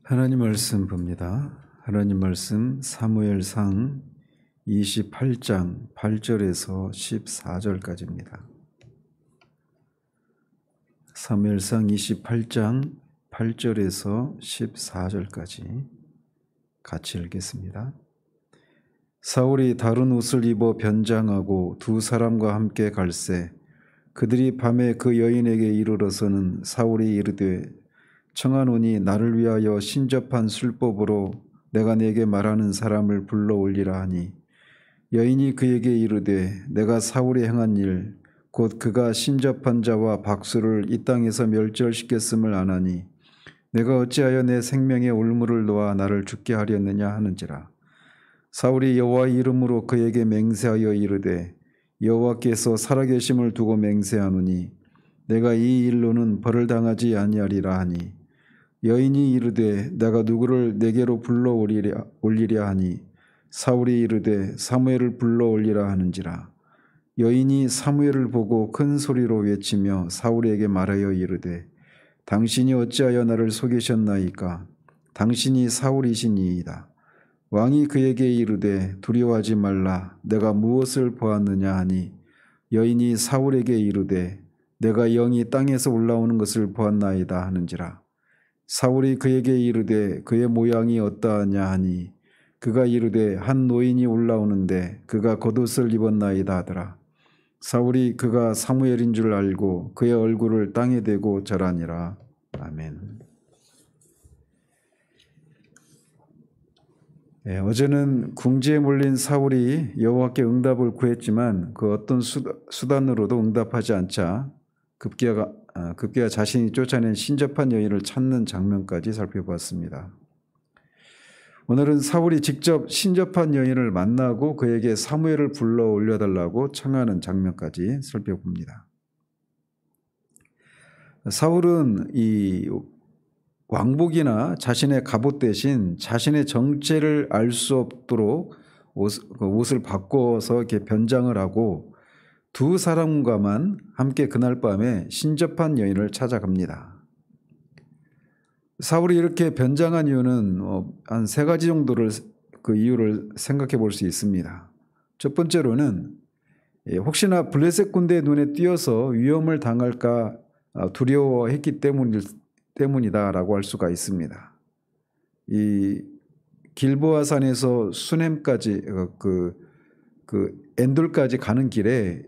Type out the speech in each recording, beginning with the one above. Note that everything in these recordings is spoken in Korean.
하나님 말씀 봅니다. 하나님 말씀 사무엘상 28장 8절에서 14절까지입니다. 사무엘상 28장 8절에서 14절까지 같이 읽겠습니다. 사울이 다른 옷을 입어 변장하고 두 사람과 함께 갈새 그들이 밤에 그 여인에게 이르러서는 사울이 이르되 청하노니 나를 위하여 신접한 술법으로 내가 네게 말하는 사람을 불러 올리라 하니 여인이 그에게 이르되 내가 사울이 행한 일 곧 그가 신접한 자와 박수를 이 땅에서 멸절시켰음을 아나니 내가 어찌하여 내 생명의 올무를 놓아 나를 죽게 하렸느냐 하는지라. 사울이 여호와의 이름으로 그에게 맹세하여 이르되 여호와께서 살아계심을 두고 맹세하노니 내가 이 일로는 벌을 당하지 아니하리라 하니 여인이 이르되 내가 누구를 내게로 불러 올리랴 하니 사울이 이르되 사무엘을 불러 올리라 하는지라. 여인이 사무엘을 보고 큰 소리로 외치며 사울에게 말하여 이르되 당신이 어찌하여 나를 속이셨나이까. 당신이 사울이시니이다. 왕이 그에게 이르되 두려워하지 말라. 내가 무엇을 보았느냐 하니 여인이 사울에게 이르되 내가 영이 땅에서 올라오는 것을 보았나이다 하는지라. 사울이 그에게 이르되 그의 모양이 어떠하냐 하니 그가 이르되 한 노인이 올라오는데 그가 겉옷을 입었나이다 하더라. 사울이 그가 사무엘인 줄 알고 그의 얼굴을 땅에 대고 절하니라. 아멘. 어제는 궁지에 몰린 사울이 여호와께 응답을 구했지만 그 어떤 수단으로도 응답하지 않자 급기야 자신이 쫓아낸 신접한 여인을 찾는 장면까지 살펴보았습니다. 오늘은 사울이 직접 신접한 여인을 만나고 그에게 사무엘을 불러 올려달라고 청하는 장면까지 살펴봅니다. 사울은 이 왕복이나 자신의 갑옷 대신 자신의 정체를 알 수 없도록 옷을 바꿔서 이렇게 변장을 하고 두 사람과만 함께 그날 밤에 신접한 여인을 찾아갑니다. 사울이 이렇게 변장한 이유는 한 세 가지 정도를 그 이유를 생각해 볼 수 있습니다. 첫 번째로는 혹시나 블레셋 군대의 눈에 띄어서 위험을 당할까 두려워했기 때문이다라고 할 수가 있습니다. 이 길보아 산에서 수넴까지 그 엔돌까지 가는 길에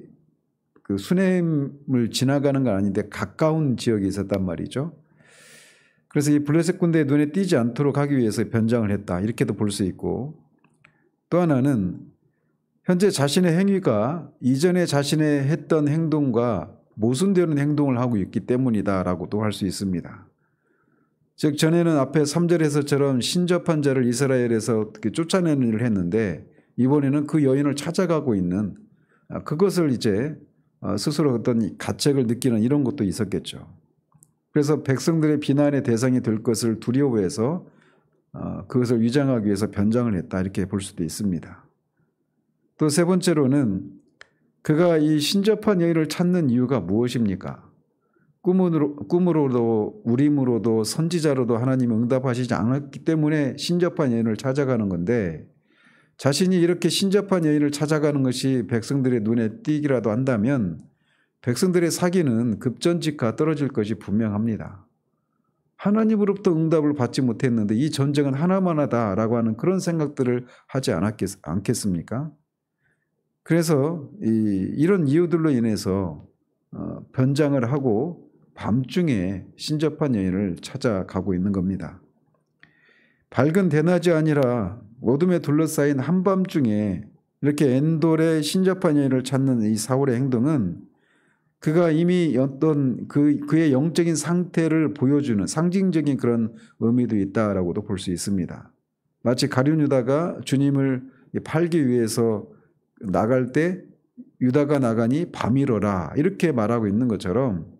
그 수넴을 지나가는 건 아닌데 가까운 지역에 있었단 말이죠. 그래서 이 블레셋 군대의 눈에 띄지 않도록 하기 위해서 변장을 했다 이렇게도 볼 수 있고, 또 하나는 현재 자신의 행위가 이전에 자신의 했던 행동과 모순되는 행동을 하고 있기 때문이다라고도 할 수 있습니다. 즉 전에는 앞에 3절에서처럼 신접한 자를 이스라엘에서 어떻게 쫓아내는 일을 했는데 이번에는 그 여인을 찾아가고 있는 그것을 이제 스스로 어떤 가책을 느끼는 이런 것도 있었겠죠. 그래서 백성들의 비난의 대상이 될 것을 두려워해서 그것을 위장하기 위해서 변장을 했다 이렇게 볼 수도 있습니다. 또 세 번째로는 그가 이 신접한 여인을 찾는 이유가 무엇입니까? 꿈으로도 우림으로도 선지자로도 하나님이 응답하시지 않았기 때문에 신접한 여인을 찾아가는 건데, 자신이 이렇게 신접한 여인을 찾아가는 것이 백성들의 눈에 띄기라도 한다면 백성들의 사기는 급전직하 떨어질 것이 분명합니다. 하나님으로부터 응답을 받지 못했는데 이 전쟁은 하나만 하다라고 하는 그런 생각들을 하지 않겠습니까? 그래서 이런 이유들로 인해서 변장을 하고 밤중에 신접한 여인을 찾아가고 있는 겁니다. 밝은 대낮이 아니라 어둠에 둘러싸인 한밤중에 이렇게 엔돌의 신접한 여인을 찾는 이 사울의 행동은 그가 이미 어떤 그의 영적인 상태를 보여주는 상징적인 그런 의미도 있다라고도 볼 수 있습니다. 마치 가룟 유다가 주님을 팔기 위해서 나갈 때 유다가 나가니 밤이러라 이렇게 말하고 있는 것처럼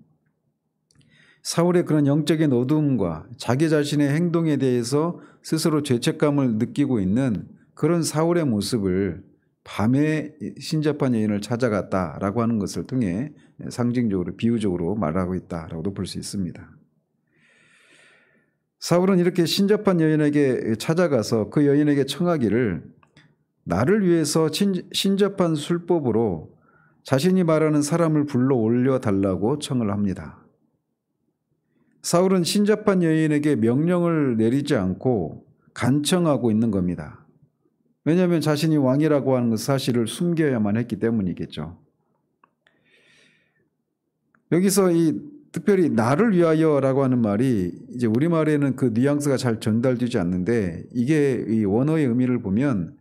사울의 그런 영적인 어두움과 자기 자신의 행동에 대해서 스스로 죄책감을 느끼고 있는 그런 사울의 모습을 밤에 신접한 여인을 찾아갔다라고 하는 것을 통해 상징적으로 비유적으로 말하고 있다라고도 볼 수 있습니다. 사울은 이렇게 신접한 여인에게 찾아가서 그 여인에게 청하기를 나를 위해서 신접한 술법으로 자신이 말하는 사람을 불러 올려달라고 청을 합니다. 사울은 신접한 여인에게 명령을 내리지 않고 간청하고 있는 겁니다. 왜냐하면 자신이 왕이라고 하는 그 사실을 숨겨야만 했기 때문이겠죠. 여기서 특별히 나를 위하여라고 하는 말이 이제 우리말에는 그 뉘앙스가 잘 전달되지 않는데 이게 이 원어의 의미를 보면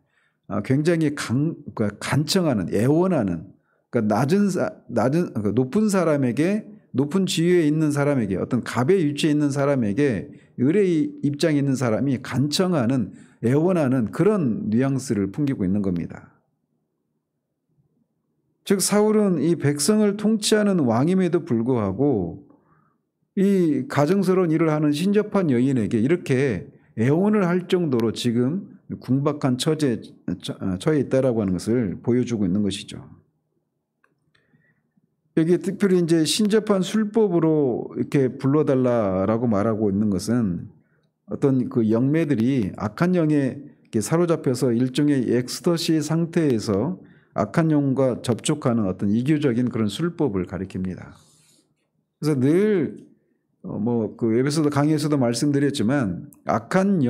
굉장히 간청하는, 애원하는, 그러니까 높은 사람에게, 높은 지위에 있는 사람에게, 어떤 갑의 위치에 있는 사람에게, 을의 입장에 있는 사람이 간청하는, 애원하는 그런 뉘앙스를 풍기고 있는 겁니다. 즉 사울은 이 백성을 통치하는 왕임에도 불구하고 이 가증스러운 일을 하는 신접한 여인에게 이렇게 애원을 할 정도로 지금 궁박한 처지에 처해 있다라고 하는 것을 보여주고 있는 것이죠. 여기 특별히 이제 신접한 술법으로 이렇게 불러달라라고 말하고 있는 것은 어떤 그 영매들이 악한 영에 사로잡혀서 일종의 엑스터시 상태에서 악한 영과 접촉하는 어떤 이교적인 그런 술법을 가리킵니다. 그래서 늘 그 에베소서 강의에서도 말씀드렸지만 악한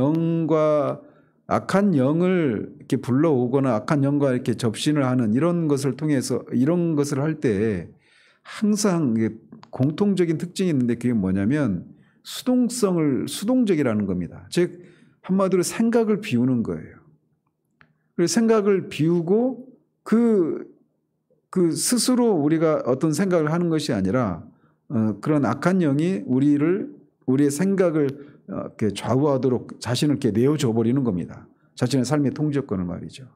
영을 이렇게 불러오거나 악한 영과 이렇게 접신을 하는 이런 것을 통해서 이런 것을 할 때 항상 공통적인 특징이 있는데 그게 뭐냐면 수동적이라는 겁니다. 즉 한마디로 생각을 비우는 거예요. 그래서 생각을 비우고 그 스스로 우리가 어떤 생각을 하는 것이 아니라 그런 악한 영이 우리의 생각을 이렇게 좌우하도록 자신을 이렇게 내어줘 버리는 겁니다. 자신의 삶의 통제권을 말이죠.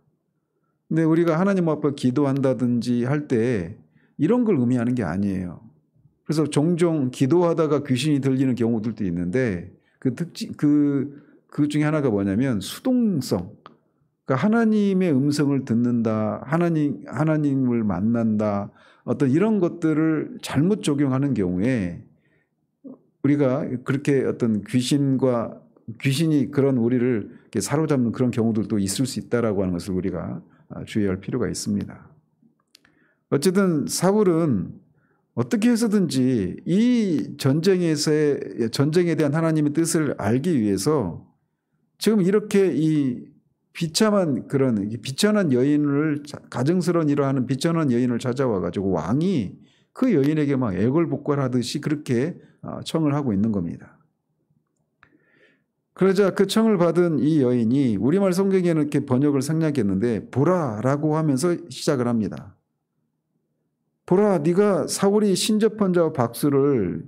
근데 우리가 하나님 앞에 기도한다든지 할 때 이런 걸 의미하는 게 아니에요. 그래서 종종 기도하다가 귀신이 들리는 경우들도 있는데 그 중에 하나가 뭐냐면 수동성. 그러니까 하나님의 음성을 듣는다, 하나님을 만난다, 어떤 이런 것들을 잘못 적용하는 경우에 우리가 그렇게 어떤 귀신이 그런 우리를 이렇게 사로잡는 그런 경우들도 있을 수 있다라고 하는 것을 우리가 주의할 필요가 있습니다. 어쨌든 사울은 어떻게 해서든지 이 전쟁에 대한 하나님의 뜻을 알기 위해서 지금 이렇게 이 비천한 여인을, 가증스러운 일을 하는 비천한 여인을 찾아와 가지고 왕이 그 여인에게 막 애걸복걸하듯이 그렇게 청을 하고 있는 겁니다. 그러자 그 청을 받은 이 여인이 우리말 성경에는 이렇게 번역을 생략했는데 보라라고 하면서 시작을 합니다. 보라, 네가 사울이 신접한 자와 박수를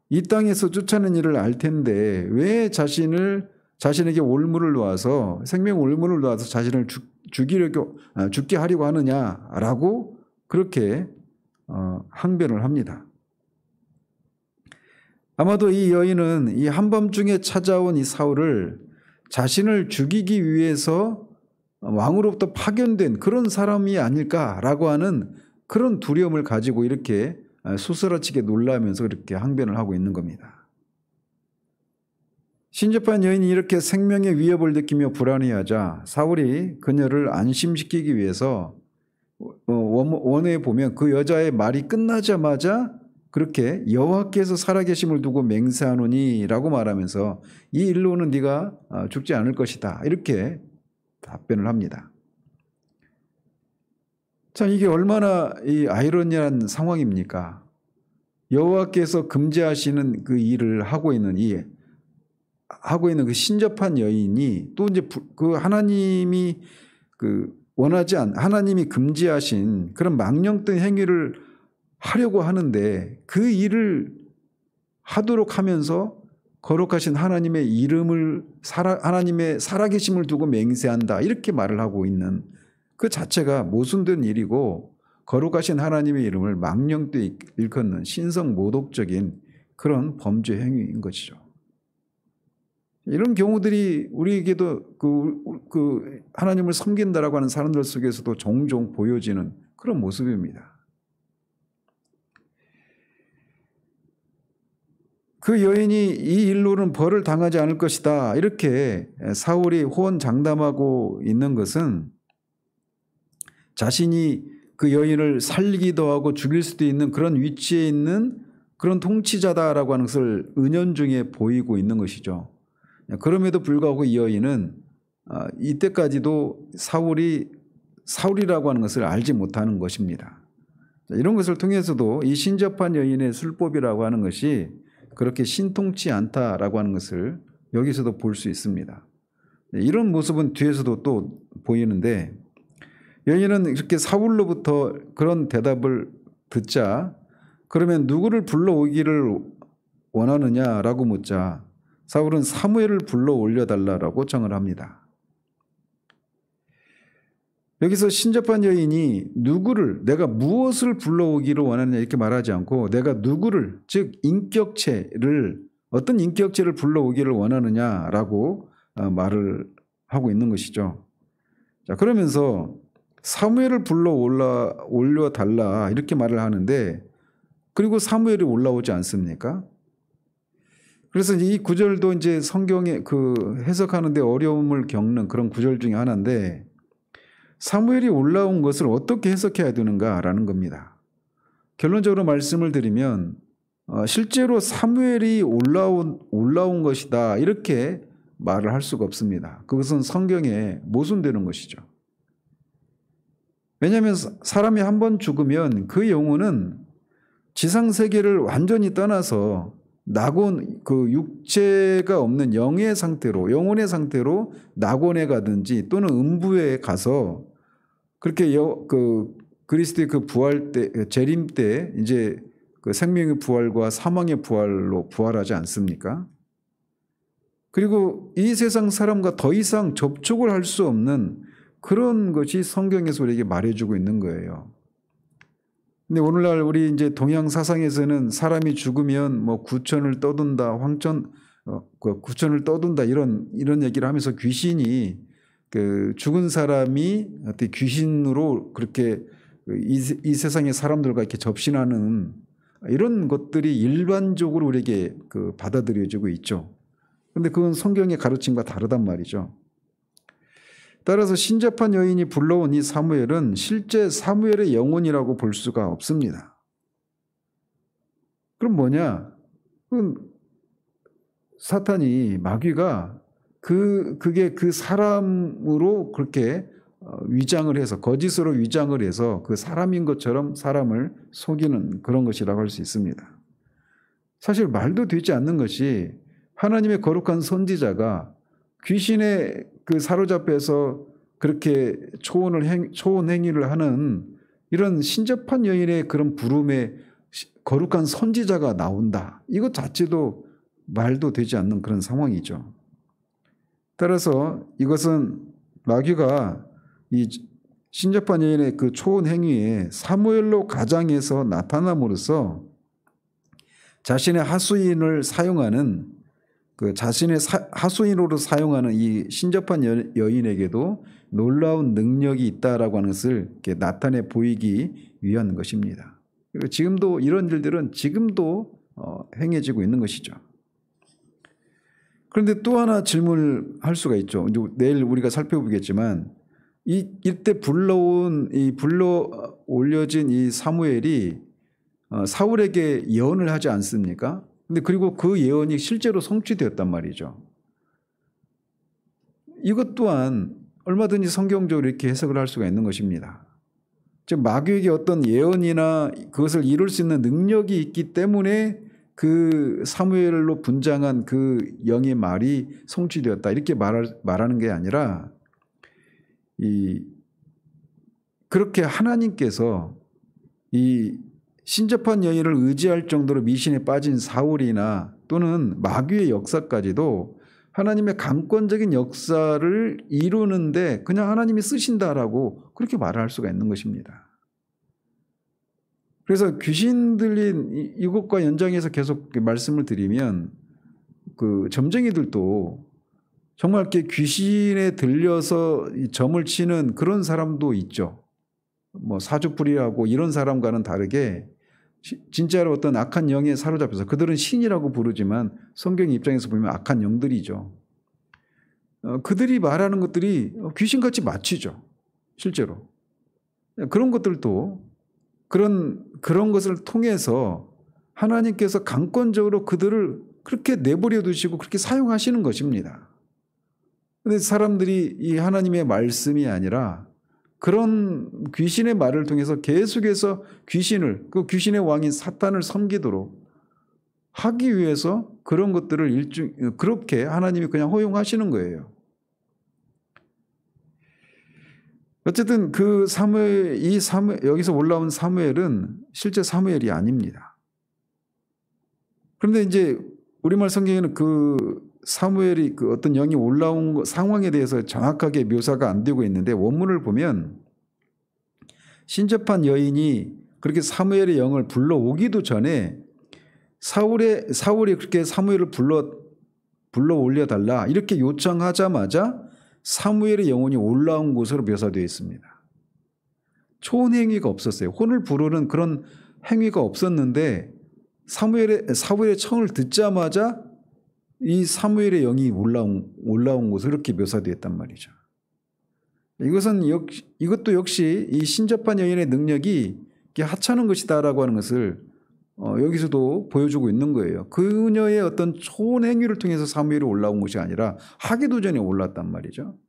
이 땅에서 쫓아낸 일을 알 텐데 왜 자신에게 올무를 놓아서 생명 올무를 놓아서 자신을 죽게 하려고 하느냐라고 그렇게 항변을 합니다. 아마도 이 여인은 이 한밤중에 찾아온 이 사울을 자신을 죽이기 위해서 왕으로부터 파견된 그런 사람이 아닐까라고 하는 그런 두려움을 가지고 이렇게 소스라치게 놀라면서 그렇게 항변을 하고 있는 겁니다. 신접한 여인이 이렇게 생명의 위협을 느끼며 불안해하자 사울이 그녀를 안심시키기 위해서 원어에 보면 그 여자의 말이 끝나자마자 그렇게 여호와께서 살아계심을 두고 맹세하노니 라고 말하면서 이 일로는 네가 죽지 않을 것이다 이렇게 답변을 합니다. 참 이게 얼마나 이 아이러니한 상황입니까? 여호와께서 금지하시는 그 일을 하고 있는 그 신접한 여인이 또 이제 그 하나님이 하나님이 금지하신 그런 망령된 행위를 하려고 하는데 그 일을 하도록 하면서 거룩하신 하나님의 이름을 하나님의 살아계심을 두고 맹세한다 이렇게 말을 하고 있는 그 자체가 모순된 일이고 거룩하신 하나님의 이름을 망령되이 일컫는 신성모독적인 그런 범죄 행위인 것이죠. 이런 경우들이 우리에게도 그 하나님을 섬긴다라고 하는 사람들 속에서도 종종 보여지는 그런 모습입니다. 그 여인이 이 일로는 벌을 당하지 않을 것이다. 이렇게 사울이 호언장담하고 있는 것은 자신이 그 여인을 살리기도 하고 죽일 수도 있는 그런 위치에 있는 그런 통치자다라고 하는 것을 은연중에 보이고 있는 것이죠. 그럼에도 불구하고 이 여인은 이때까지도 사울이라고 하는 것을 알지 못하는 것입니다. 이런 것을 통해서도 이 신접한 여인의 술법이라고 하는 것이 그렇게 신통치 않다라고 하는 것을 여기서도 볼 수 있습니다. 이런 모습은 뒤에서도 또 보이는데 여인은 이렇게 사울로부터 그런 대답을 듣자 그러면 누구를 불러오기를 원하느냐라고 묻자 사울은 사무엘을 불러 올려달라라고 청을 합니다. 여기서 신접한 여인이 누구를 내가 무엇을 불러오기를 원하느냐 이렇게 말하지 않고 내가 누구를 즉 인격체를 어떤 인격체를 불러오기를 원하느냐라고 말을 하고 있는 것이죠. 자, 그러면서 사무엘을 불러 올려달라 이렇게 말을 하는데 그리고 사무엘이 올라오지 않습니까? 그래서 이 구절도 이제 성경에 해석하는데 어려움을 겪는 그런 구절 중에 하나인데 사무엘이 올라온 것을 어떻게 해석해야 되는가라는 겁니다. 결론적으로 말씀을 드리면 실제로 사무엘이 올라온 것이다 이렇게 말을 할 수가 없습니다. 그것은 성경에 모순되는 것이죠. 왜냐하면 사람이 한 번 죽으면 그 영혼은 지상세계를 완전히 떠나서 낙원 육체가 없는 영의 상태로 영혼의 상태로 낙원에 가든지 또는 음부에 가서 그렇게 그리스도의 그 부활 때 재림 때 이제 그 생명의 부활과 사망의 부활로 부활하지 않습니까? 그리고 이 세상 사람과 더 이상 접촉을 할 수 없는 그런 것이 성경에서 우리에게 말해주고 있는 거예요. 근데 오늘날 우리 이제 동양 사상에서는 사람이 죽으면 뭐 구천을 떠돈다, 구천을 떠돈다 이런 얘기를 하면서 귀신이 죽은 사람이 어떻게 귀신으로 그렇게 이 세상의 사람들과 이렇게 접신하는 이런 것들이 일반적으로 우리에게 받아들여지고 있죠. 그런데 그건 성경의 가르침과 다르단 말이죠. 따라서 신접한 여인이 불러온 이 사무엘은 실제 사무엘의 영혼이라고 볼 수가 없습니다. 그럼 뭐냐? 그건 사탄이 마귀가 그게 그 사람으로 그렇게 위장을 해서 거짓으로 위장을 해서 그 사람인 것처럼 사람을 속이는 그런 것이라고 할 수 있습니다. 사실 말도 되지 않는 것이 하나님의 거룩한 선지자가 귀신에 사로잡혀서 그렇게 초혼 행위를 하는 이런 신접한 여인의 그런 부름에 거룩한 선지자가 나온다. 이것 자체도 말도 되지 않는 그런 상황이죠. 따라서 이것은 마귀가 이 신접한 여인의 그 초혼 행위에 사무엘로 가장해서 나타남으로써 자신의 하수인을 사용하는 자신의 하수인으로 사용하는 이 신접한 여인에게도 놀라운 능력이 있다라고 하는 것을 이렇게 나타내 보이기 위한 것입니다. 그리고 지금도 이런 일들은 지금도 행해지고 있는 것이죠. 그런데 또 하나 질문을 할 수가 있죠. 내일 우리가 살펴보겠지만 이때 불러 올려진 이 사무엘이 사울에게 예언을 하지 않습니까? 근데 그리고 그 예언이 실제로 성취되었단 말이죠. 이것 또한 얼마든지 성경적으로 이렇게 해석을 할 수가 있는 것입니다. 즉 마귀에게 어떤 예언이나 그것을 이룰 수 있는 능력이 있기 때문에 그 사무엘로 분장한 그 영의 말이 성취되었다 이렇게 말하는 게 아니라 그렇게 하나님께서 이 신접한 여인을 의지할 정도로 미신에 빠진 사울이나 또는 마귀의 역사까지도 하나님의 강권적인 역사를 이루는데 그냥 하나님이 쓰신다라고 그렇게 말할 수가 있는 것입니다. 그래서 귀신 들린 이것과 연장해서 계속 말씀을 드리면 그 점쟁이들도 정말 이렇게 귀신에 들려서 점을 치는 그런 사람도 있죠. 뭐 사주풀이라고 이런 사람과는 다르게 진짜로 어떤 악한 영에 사로잡혀서 그들은 신이라고 부르지만 성경 입장에서 보면 악한 영들이죠. 그들이 말하는 것들이 귀신같이 맞히죠. 실제로. 그런 것들도 그런 것을 통해서 하나님께서 강권적으로 그들을 그렇게 내버려 두시고 그렇게 사용하시는 것입니다. 그런데 사람들이 이 하나님의 말씀이 아니라 그런 귀신의 말을 통해서 계속해서 그 귀신의 왕인 사탄을 섬기도록 하기 위해서 그런 것들을 그렇게 하나님이 그냥 허용하시는 거예요. 어쨌든 여기서 올라온 사무엘은 실제 사무엘이 아닙니다. 그런데 이제 우리말 성경에는 그 사무엘이 그 어떤 영이 올라온 상황에 대해서 정확하게 묘사가 안 되고 있는데 원문을 보면 신접한 여인이 그렇게 사무엘의 영을 불러오기도 전에 사울이 그렇게 사무엘을 불러 올려달라 이렇게 요청하자마자 사무엘의 영혼이 올라온 것으로 묘사되어 있습니다. 초혼행위가 없었어요. 혼을 부르는 그런 행위가 없었는데 사무엘의 청을 듣자마자 이 사무엘의 영이 올라온 것으로 이렇게 묘사되어 있단 말이죠. 이것도 역시 이 신접한 여인의 능력이 하찮은 것이다라고 하는 것을 여기서도 보여주고 있는 거예요. 그녀의 어떤 초혼 행위를 통해서 사무엘이 올라온 것이 아니라 하기도 전에 올랐단 말이죠.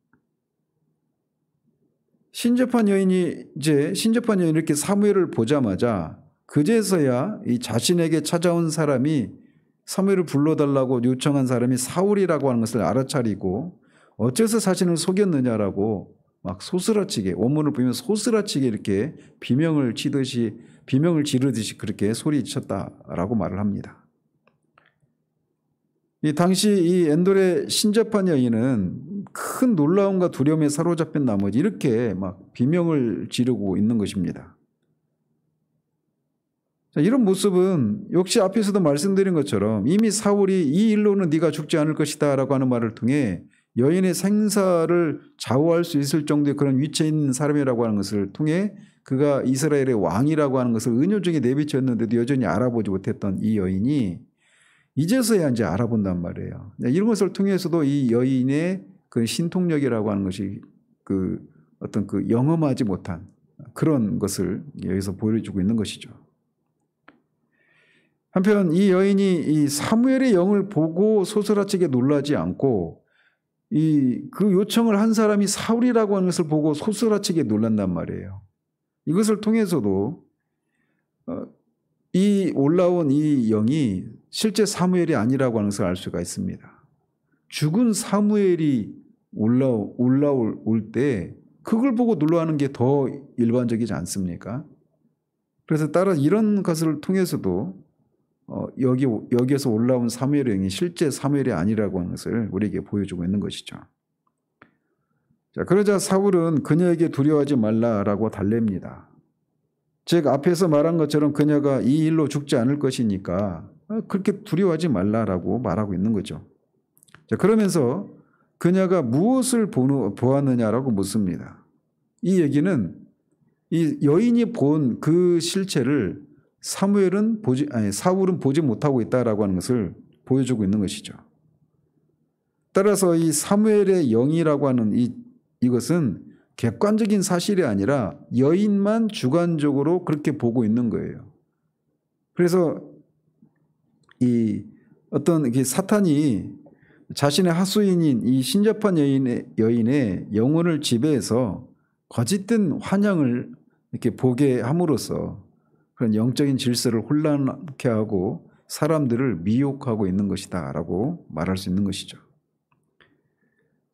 신접한 여인이 이렇게 사무엘을 보자마자 그제서야 이 자신에게 찾아온 사람이 사무엘을 불러달라고 요청한 사람이 사울이라고 하는 것을 알아차리고 어째서 자신을 속였느냐라고 막 소스라치게, 원문을 보면 소스라치게 이렇게 비명을 지르듯이 그렇게 소리쳤다라고 말을 합니다. 이 당시 이 엔돌의 신접한 여인은 큰 놀라움과 두려움에 사로잡힌 나머지 이렇게 막 비명을 지르고 있는 것입니다. 자, 이런 모습은 역시 앞에서도 말씀드린 것처럼 이미 사울이 이 일로는 네가 죽지 않을 것이다 라고 하는 말을 통해 여인의 생사를 좌우할 수 있을 정도의 그런 위치에 있는 사람이라고 하는 것을 통해 그가 이스라엘의 왕이라고 하는 것을 은연중에 내비쳤는데도 여전히 알아보지 못했던 이 여인이 이제서야 이제 알아본단 말이에요. 이런 것을 통해서도 이 여인의 그 신통력이라고 하는 것이 어떤 영험하지 못한 그런 것을 여기서 보여주고 있는 것이죠. 한편 이 여인이 이 사무엘의 영을 보고 소스라치게 놀라지 않고 그 요청을 한 사람이 사울이라고 하는 것을 보고 소스라치게 놀란단 말이에요. 이것을 통해서도 이 올라온 이 영이 실제 사무엘이 아니라고 하는 것을 알 수가 있습니다. 죽은 사무엘이 올라올 때 그걸 보고 놀라는 게 더 일반적이지 않습니까? 그래서 따라 이런 것을 통해서도 여기에서 올라온 사무엘의 영이 실제 사무엘이 아니라고 하는 것을 우리에게 보여주고 있는 것이죠. 자, 그러자 사울은 그녀에게 두려워하지 말라라고 달랩니다. 즉 앞에서 말한 것처럼 그녀가 이 일로 죽지 않을 것이니까 그렇게 두려워하지 말라라고 말하고 있는 거죠. 자, 그러면서 그녀가 무엇을 보았느냐라고 묻습니다. 이 얘기는 이 여인이 본 그 실체를 사울은 보지 못하고 있다라고 하는 것을 보여주고 있는 것이죠. 따라서 이 사무엘의 영이라고 하는 이것은 객관적인 사실이 아니라 여인만 주관적으로 그렇게 보고 있는 거예요. 그래서 어떤 사탄이 자신의 하수인인 이 신접한 여인의 영혼을 지배해서 거짓된 환상을 이렇게 보게 함으로써 그런 영적인 질서를 혼란케 하고 사람들을 미혹하고 있는 것이다 라고 말할 수 있는 것이죠.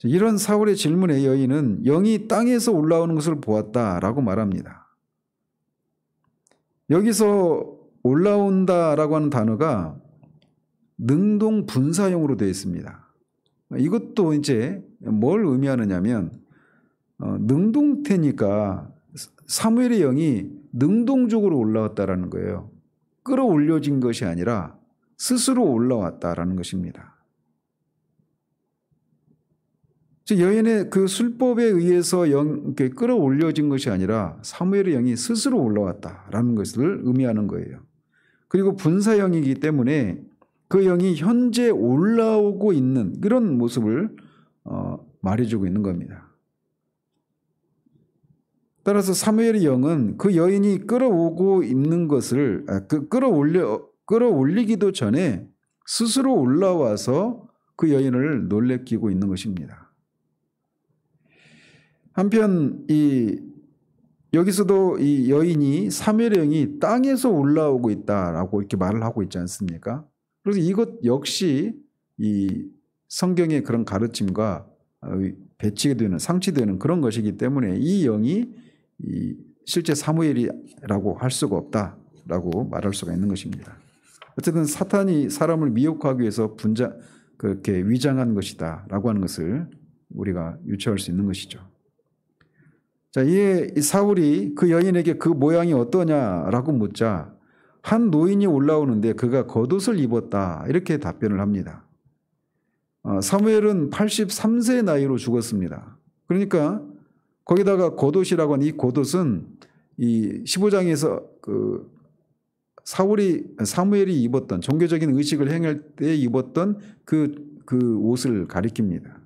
이런 사울의 질문에 여인은 영이 땅에서 올라오는 것을 보았다라고 말합니다. 여기서 올라온다라고 하는 단어가 능동 분사형으로 되어 있습니다. 이것도 이제 뭘 의미하느냐면 능동태니까 사무엘의 영이 능동적으로 올라왔다라는 거예요. 끌어올려진 것이 아니라 스스로 올라왔다라는 것입니다. 즉 여인의 그 술법에 의해서 끌어올려진 것이 아니라 사무엘의 영이 스스로 올라왔다라는 것을 의미하는 거예요. 그리고 분사형이기 때문에 그 영이 현재 올라오고 있는 그런 모습을 말해주고 있는 겁니다. 따라서 사무엘의 영은 그 여인이 끌어오고 있는 것을 끌어올리기도 전에 스스로 올라와서 그 여인을 놀래키고 있는 것입니다. 한편 여기서도 이 여인이 사무엘의 영이 땅에서 올라오고 있다라고 이렇게 말을 하고 있지 않습니까? 그래서 이것 역시 이 성경의 그런 가르침과 배치되는 상치되는 그런 것이기 때문에 이 영이 실제 사무엘이라고 할 수가 없다라고 말할 수가 있는 것입니다. 어쨌든 사탄이 사람을 미혹하기 위해서 그렇게 위장한 것이다라고 하는 것을 우리가 유추할 수 있는 것이죠. 자, 이에 사울이 그 여인에게 그 모양이 어떠냐라고 묻자 한 노인이 올라오는데 그가 겉옷을 입었다 이렇게 답변을 합니다. 사무엘은 83세의 나이로 죽었습니다. 그러니까 거기다가 겉옷이라고 하는 이 겉옷은 이 15장에서 그 사무엘이 입었던 종교적인 의식을 행할 때 입었던 그 옷을 가리킵니다.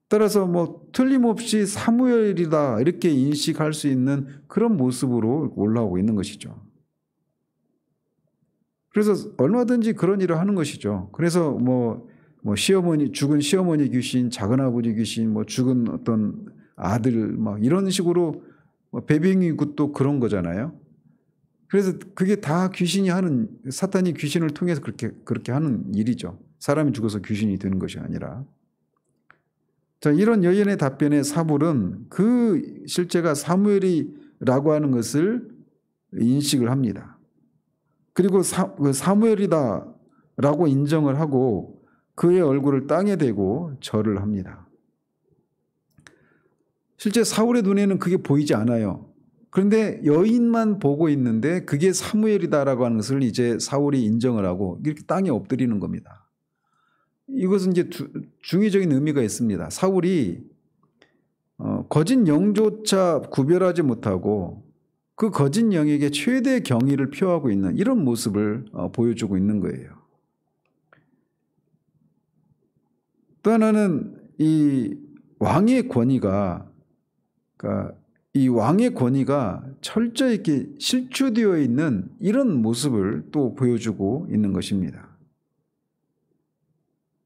따라서 뭐 틀림없이 사무엘이다 이렇게 인식할 수 있는 그런 모습으로 올라오고 있는 것이죠. 그래서 얼마든지 그런 일을 하는 것이죠. 그래서 뭐 시어머니, 죽은 시어머니 귀신, 작은아버지 귀신, 뭐 죽은 어떤 아들 막 이런 식으로 베빙이 굿도 그런 거잖아요. 그래서 그게 다 사탄이 귀신을 통해서 그렇게 하는 일이죠. 사람이 죽어서 귀신이 되는 것이 아니라. 자, 이런 여인의 답변에 사울은 그 실제가 사무엘이라고 하는 것을 인식을 합니다. 그리고 사무엘이다라고 인정을 하고 그의 얼굴을 땅에 대고 절을 합니다. 실제 사울의 눈에는 그게 보이지 않아요. 그런데 여인만 보고 있는데 그게 사무엘이다라고 하는 것을 이제 사울이 인정을 하고 이렇게 땅에 엎드리는 겁니다. 이것은 이제 중의적인 의미가 있습니다. 사울이 거짓 영조차 구별하지 못하고 그 거짓 영에게 최대 경의를 표하고 있는 이런 모습을 보여주고 있는 거예요. 또 하나는 이 왕의 권위가 철저히 이렇게 실추되어 있는 이런 모습을 또 보여주고 있는 것입니다.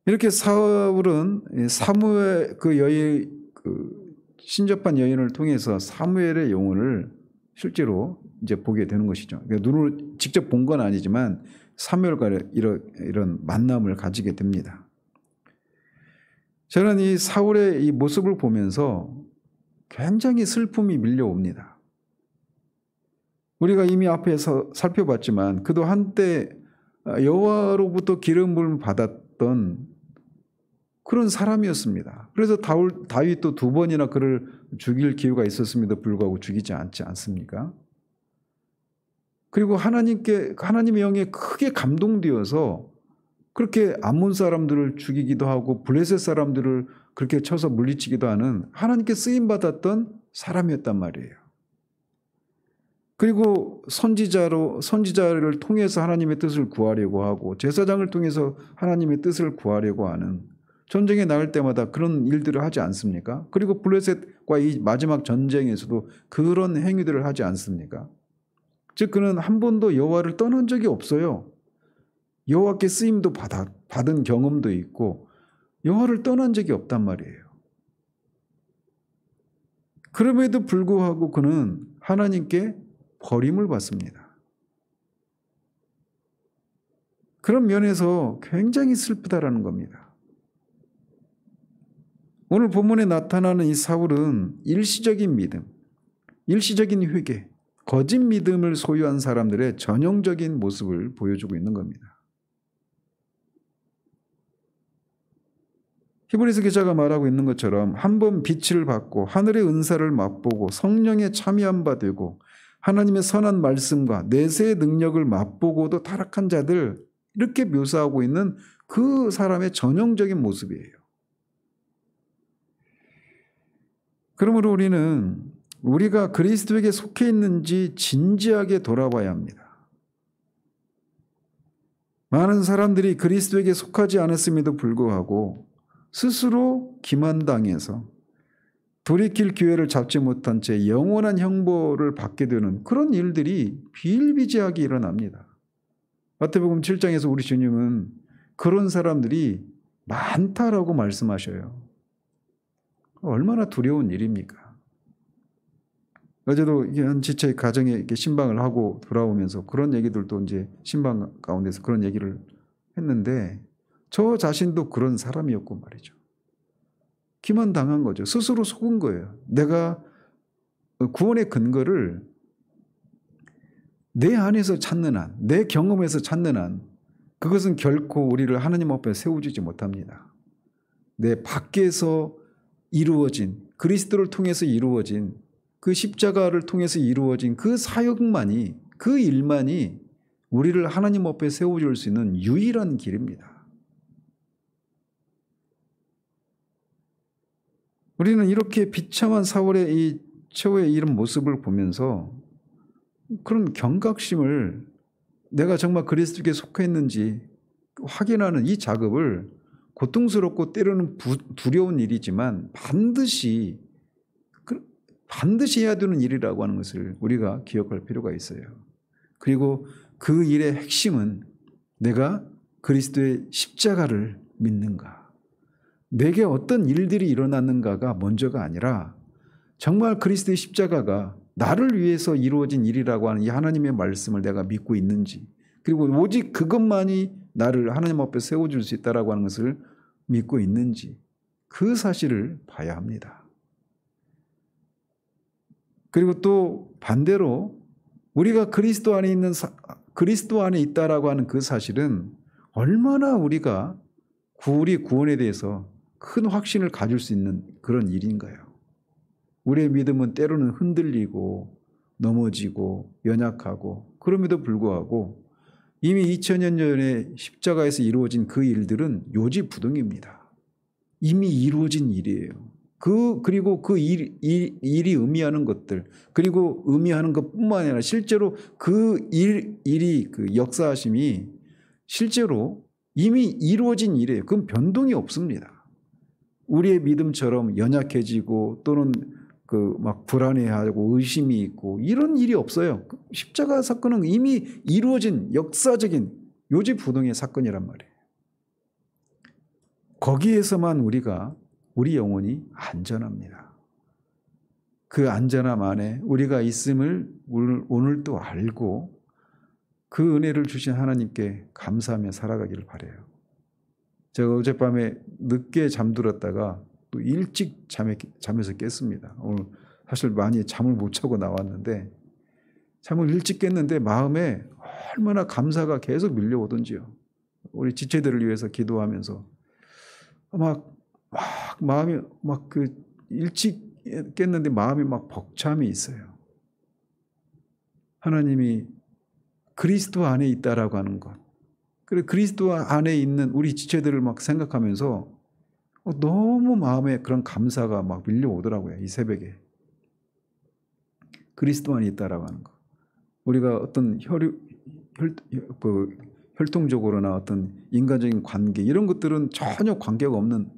이렇게 사울은 사무엘 신접한 여인을 통해서 사무엘의 영혼을 실제로 이제 보게 되는 것이죠. 그러니까 눈으로 직접 본 건 아니지만 사무엘과 이런 만남을 가지게 됩니다. 저는 이 사울의 이 모습을 보면서 굉장히 슬픔이 밀려옵니다. 우리가 이미 앞에서 살펴봤지만 그도 한때 여호와로부터 기름 부음을 받았던 그런 사람이었습니다. 그래서 다윗도 2번이나 그를 죽일 기회가 있었음에도 불구하고 죽이지 않지 않습니까? 그리고 하나님의 영에 크게 감동되어서 그렇게 암몬 사람들을 죽이기도 하고 블레셋 사람들을 그렇게 쳐서 물리치기도 하는 하나님께 쓰임받았던 사람이었단 말이에요. 그리고 선지자를 통해서 하나님의 뜻을 구하려고 하고 제사장을 통해서 하나님의 뜻을 구하려고 하는 전쟁에 나갈 때마다 그런 일들을 하지 않습니까? 그리고 블레셋과 이 마지막 전쟁에서도 그런 행위들을 하지 않습니까? 즉 그는 한 번도 여호와를 떠난 적이 없어요. 여호와께 쓰임도 받은 경험도 있고 여호와를 떠난 적이 없단 말이에요. 그럼에도 불구하고 그는 하나님께 버림을 받습니다. 그런 면에서 굉장히 슬프다라는 겁니다. 오늘 본문에 나타나는 이 사울은 일시적인 믿음, 일시적인 회개, 거짓 믿음을 소유한 사람들의 전형적인 모습을 보여주고 있는 겁니다. 히브리서 기자가 말하고 있는 것처럼 한번 빛을 받고 하늘의 은사를 맛보고 성령에 참여한 바 되고 하나님의 선한 말씀과 내세의 능력을 맛보고도 타락한 자들 이렇게 묘사하고 있는 그 사람의 전형적인 모습이에요. 그러므로 우리가 그리스도에게 속해 있는지 진지하게 돌아봐야 합니다. 많은 사람들이 그리스도에게 속하지 않았음에도 불구하고 스스로 기만당해서 돌이킬 기회를 잡지 못한 채 영원한 형벌을 받게 되는 그런 일들이 비일비재하게 일어납니다. 마태복음 7장에서 우리 주님은 그런 사람들이 많다라고 말씀하셔요. 얼마나 두려운 일입니까? 어제도 한 지체 가정에 이렇게 신방을 하고 돌아오면서 그런 얘기들도 이제 신방 가운데서 그런 얘기를 했는데 저 자신도 그런 사람이었고 말이죠. 기만당한 거죠. 스스로 속은 거예요. 내가 구원의 근거를 내 안에서 찾는 한, 내 경험에서 찾는 한, 그것은 결코 우리를 하나님 앞에 세워주지 못합니다. 내 밖에서 이루어진, 그리스도를 통해서 이루어진, 그 십자가를 통해서 이루어진 그 사역만이, 그 일만이 우리를 하나님 앞에 세워줄 수 있는 유일한 길입니다. 우리는 이렇게 비참한 사울의 이 최후의 이런 모습을 보면서 그런 경각심을, 내가 정말 그리스도께 속해 있는지 확인하는 이 작업을, 고통스럽고 때로는 두려운 일이지만 반드시 해야 되는 일이라고 하는 것을 우리가 기억할 필요가 있어요. 그리고 그 일의 핵심은 내가 그리스도의 십자가를 믿는가, 내게 어떤 일들이 일어났는가가 먼저가 아니라 정말 그리스도의 십자가가 나를 위해서 이루어진 일이라고 하는 이 하나님의 말씀을 내가 믿고 있는지, 그리고 오직 그것만이 나를 하나님 앞에 세워줄 수 있다라고 하는 것을 믿고 있는지, 그 사실을 봐야 합니다. 그리고 또 반대로 우리가 그리스도 안에 있다라고 하는 그 사실은 얼마나 우리가 우리 구원에 대해서 큰 확신을 가질 수 있는 그런 일인가요? 우리의 믿음은 때로는 흔들리고 넘어지고 연약하고, 그럼에도 불구하고 이미 2000년 전에 십자가에서 이루어진 그 일들은 요지부동입니다. 이미 이루어진 일이에요. 그리고 그 일이 의미하는 것들, 그리고 의미하는 것뿐만 아니라 실제로 그 일이 그 역사하심이 실제로 이미 이루어진 일이에요. 그건 변동이 없습니다. 우리의 믿음처럼 연약해지고 또는 그 막 불안해하고 의심이 있고 이런 일이 없어요. 십자가 사건은 이미 이루어진 역사적인 요지부동의 사건이란 말이에요. 거기에서만 우리 영혼이 안전합니다. 그 안전함 안에 우리가 있음을 오늘 또 알고 그 은혜를 주신 하나님께 감사하며 살아가기를 바라요. 제가 어젯밤에 늦게 잠들었다가 또 일찍 잠에서 깼습니다. 오늘 사실 많이 잠을 못 자고 나왔는데 잠을 일찍 깼는데 마음에 얼마나 감사가 계속 밀려오던지요. 우리 지체들을 위해서 기도하면서 마음이 일찍 깼는데 마음이 막 벅참이 있어요. 하나님이 그리스도 안에 있다라고 하는 것. 그리고 그리스도 안에 있는 우리 지체들을 막 생각하면서 너무 마음에 그런 감사가 막 밀려오더라고요. 이 새벽에. 그리스도 안에 있다라고 하는 것. 우리가 어떤 혈통적으로나 어떤 인간적인 관계 이런 것들은 전혀 관계가 없는,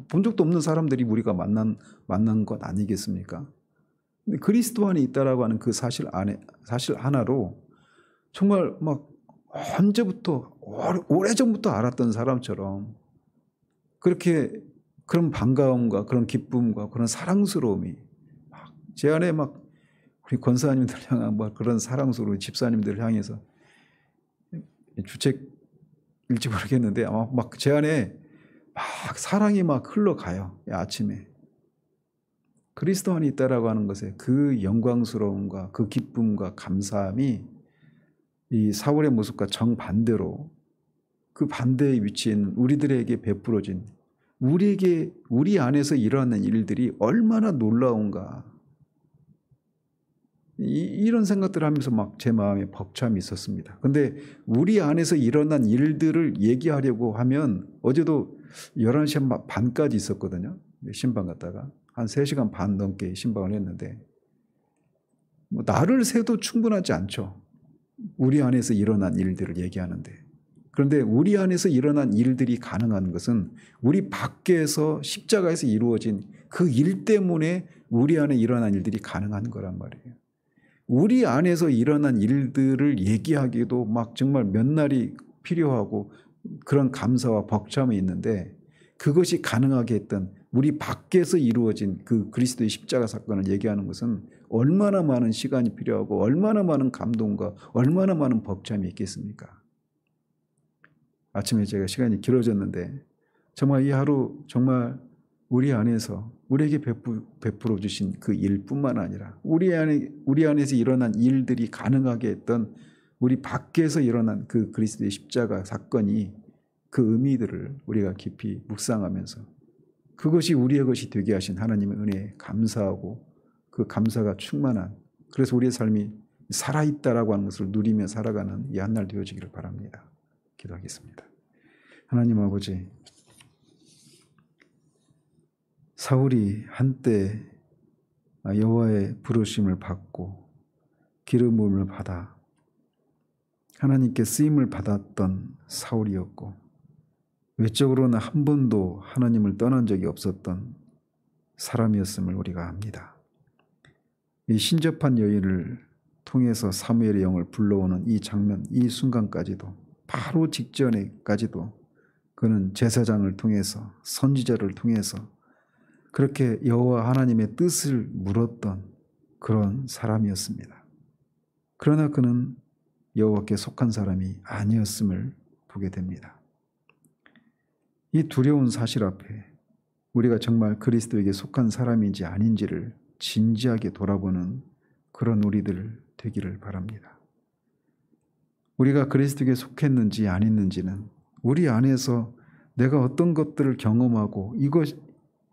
본 적도 없는 사람들이 우리가 만난 것 아니겠습니까? 근데 그리스도 안에 있다라고 하는 그 사실 하나로 정말 막 언제부터 오래전부터 알았던 사람처럼 그렇게 그런 반가움과 그런 기쁨과 그런 사랑스러움이 제 안에 막 우리 권사님들 향한 막 그런 사랑스러운 집사님들 향해서 주책일지 모르겠는데 아마 막 제 안에 막 사랑이 막 흘러가요. 아침에. 그리스도 안에 있다라고 하는 것에 그 영광스러움과 그 기쁨과 감사함이 이 사울의 모습과 정반대로 그 반대의 위치에 있는 우리들에게 베풀어진, 우리 안에서 일어나는 일들이 얼마나 놀라운가. 이런 생각들을 하면서 막 제 마음에 벅참이 있었습니다. 근데 우리 안에서 일어난 일들을 얘기하려고 하면 어제도 11시 반까지 있었거든요. 신방 갔다가 한 3시간 반 넘게 신방을 했는데 나를 세도 충분하지 않죠. 우리 안에서 일어난 일들을 얘기하는데. 그런데 우리 안에서 일어난 일들이 가능한 것은 우리 밖에서 십자가에서 이루어진 그 일 때문에 우리 안에 일어난 일들이 가능한 거란 말이에요. 우리 안에서 일어난 일들을 얘기하기도 막 정말 몇 날이 필요하고 그런 감사와 벅참이 있는데, 그것이 가능하게 했던 우리 밖에서 이루어진 그 그리스도의 십자가 사건을 얘기하는 것은 얼마나 많은 시간이 필요하고 얼마나 많은 감동과 얼마나 많은 벅참이 있겠습니까? 아침에 제가 시간이 길어졌는데 정말 이 하루 정말 우리 안에서 우리에게 베풀어 주신 그 일뿐만 아니라 우리 안에서 일어난 일들이 가능하게 했던 우리 밖에서 일어난 그 그리스도의 십자가 사건이 그 의미들을 우리가 깊이 묵상하면서 그것이 우리의 것이 되게 하신 하나님의 은혜에 감사하고 그 감사가 충만한, 그래서 우리의 삶이 살아있다라고 하는 것을 누리며 살아가는 이 한날 되어지기를 바랍니다. 기도하겠습니다. 하나님 아버지, 사울이 한때 여호와의 부르심을 받고 기름 부음을 받아 하나님께 쓰임을 받았던 사울이었고, 외적으로는 한 번도 하나님을 떠난 적이 없었던 사람이었음을 우리가 압니다. 이 신접한 여인을 통해서 사무엘의 영을 불러오는 이 장면, 이 순간까지도, 바로 직전에까지도 그는 제사장을 통해서, 선지자를 통해서 그렇게 여호와 하나님의 뜻을 물었던 그런 사람이었습니다. 그러나 그는 여호와께 속한 사람이 아니었음을 보게 됩니다. 이 두려운 사실 앞에 우리가 정말 그리스도에게 속한 사람인지 아닌지를 진지하게 돌아보는 그런 우리들 되기를 바랍니다. 우리가 그리스도에게 속했는지 아닌지는 우리 안에서 내가 어떤 것들을 경험하고 이것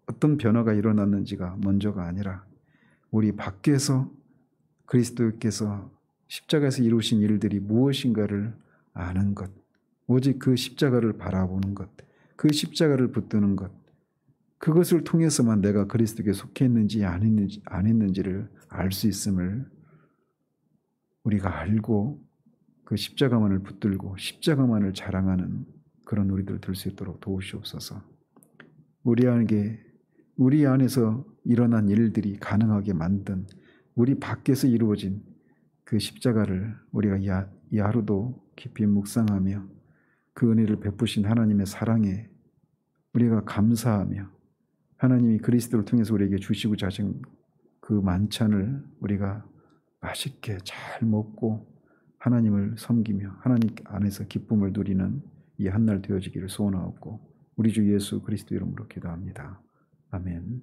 어떤 변화가 일어났는지가 먼저가 아니라 우리 밖에서 그리스도께서 십자가에서 이루신 일들이 무엇인가를 아는 것, 오직 그 십자가를 바라보는 것, 그 십자가를 붙드는 것, 그것을 통해서만 내가 그리스도께 속해 있는지 안 했는지를 알 수 있음을 우리가 알고 그 십자가만을 붙들고 십자가만을 자랑하는 그런 우리들 될 수 있도록 도우시옵소서. 우리 안에서 일어난 일들이 가능하게 만든 우리 밖에서 이루어진 그 십자가를 우리가 이 하루도 깊이 묵상하며 그 은혜를 베푸신 하나님의 사랑에 우리가 감사하며 하나님이 그리스도를 통해서 우리에게 주시고자 하신 그 만찬을 우리가 맛있게 잘 먹고 하나님을 섬기며 하나님 안에서 기쁨을 누리는 이 한날 되어지기를 소원하옵고 우리 주 예수 그리스도 이름으로 기도합니다. 아멘.